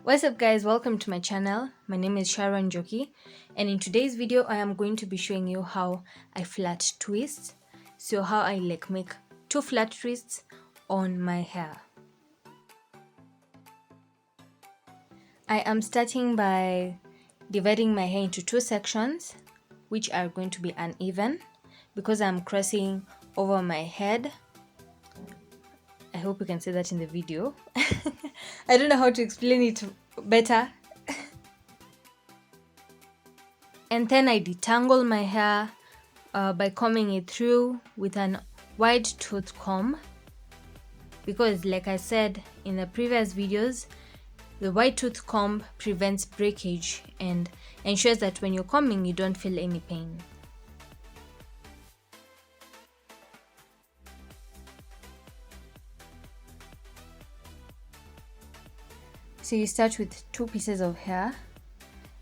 What's up guys, welcome to my channel. My name is Sharon Joki, and in today's video I am going to be showing you how I flat twist. So how I make 2 flat twists on my hair. I am starting by dividing my hair into 2 sections which are going to be uneven because I'm crossing over my head. I hope you can see that in the video. I don't know how to explain it better. And then I detangle my hair by combing it through with an wide tooth comb, because like I said in the previous videos, the wide tooth comb prevents breakage and ensures that when you're combing you don't feel any pain. So you start with 2 pieces of hair,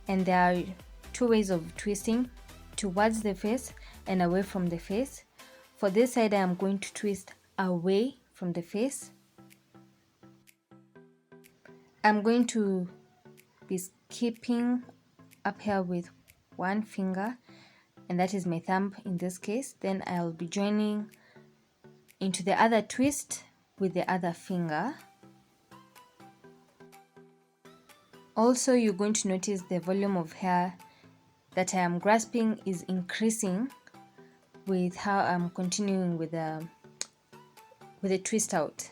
and there are 2 ways of twisting: towards the face and away from the face. For this side I am going to twist away from the face. I'm going to be skipping up here with 1 finger, and that is my thumb in this case. Then I'll be joining into the other twist with the other finger. Also, you're going to notice the volume of hair that I am grasping is increasing with how I'm continuing with the twist out.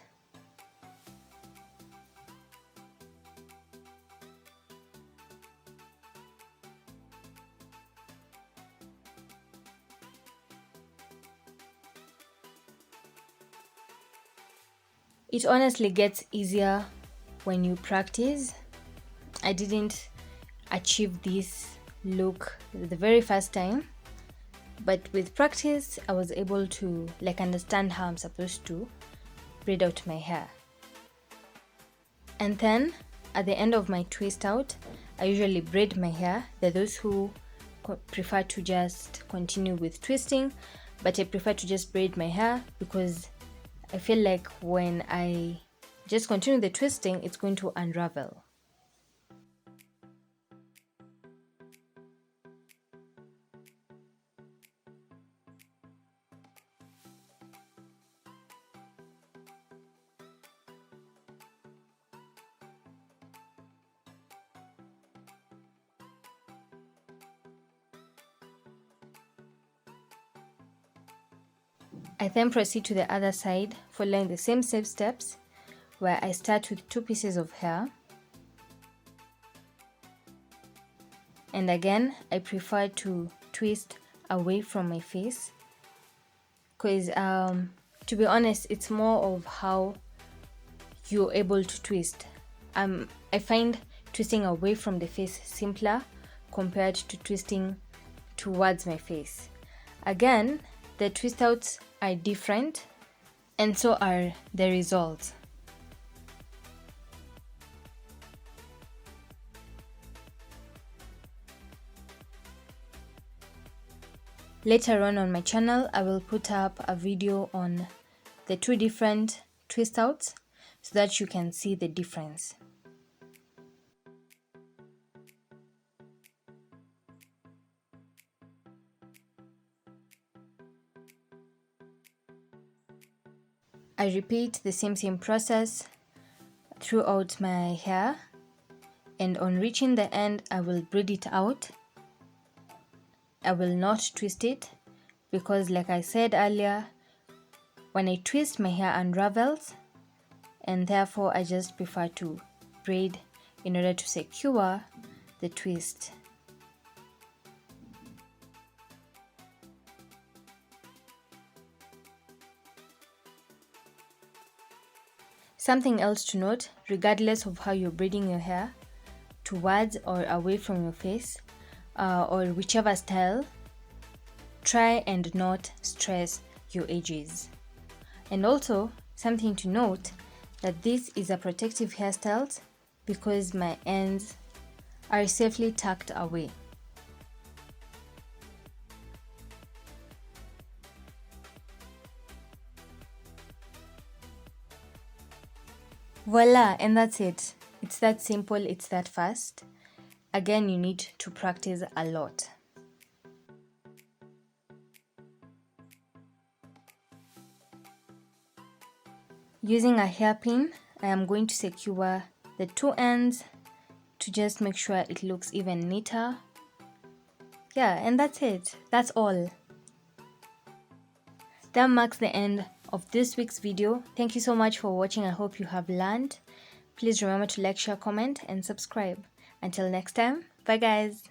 It honestly gets easier when you practice. I didn't achieve this look the very first time, but with practice I was able to understand how I'm supposed to braid out my hair. And then at the end of my twist out, I usually braid my hair. There are those who prefer to just continue with twisting, but I prefer to just braid my hair because I feel like when I just continue the twisting, it's going to unravel. I then proceed to the other side, following the same steps, where I start with 2 pieces of hair. And again, I prefer to twist away from my face because to be honest, it's more of how you're able to twist. I find twisting away from the face simpler compared to twisting towards my face. Again, the twist outs are different, and so are the results. Later on my channel, I will put up a video on the 2 different twist outs so that you can see the difference. I repeat the same process throughout my hair, and on reaching the end I will braid it out. I will not twist it because, like I said earlier, when I twist my hair unravels, and therefore I just prefer to braid in order to secure the twist. Something else to note, regardless of how you're braiding your hair, towards or away from your face, or whichever style, try and not stress your edges. And also, something to note, that this is a protective hairstyle because my ends are safely tucked away. Voila, and that's it. It's that simple, it's that fast. Again, you need to practice a lot. Using a hairpin, I am going to secure the two ends to just make sure it looks even neater. Yeah, and that's it. That's all. That marks the end of this week's video. Thank you so much for watching. I hope you have learned. Please remember to like, share, comment, and subscribe. Until next time, bye guys.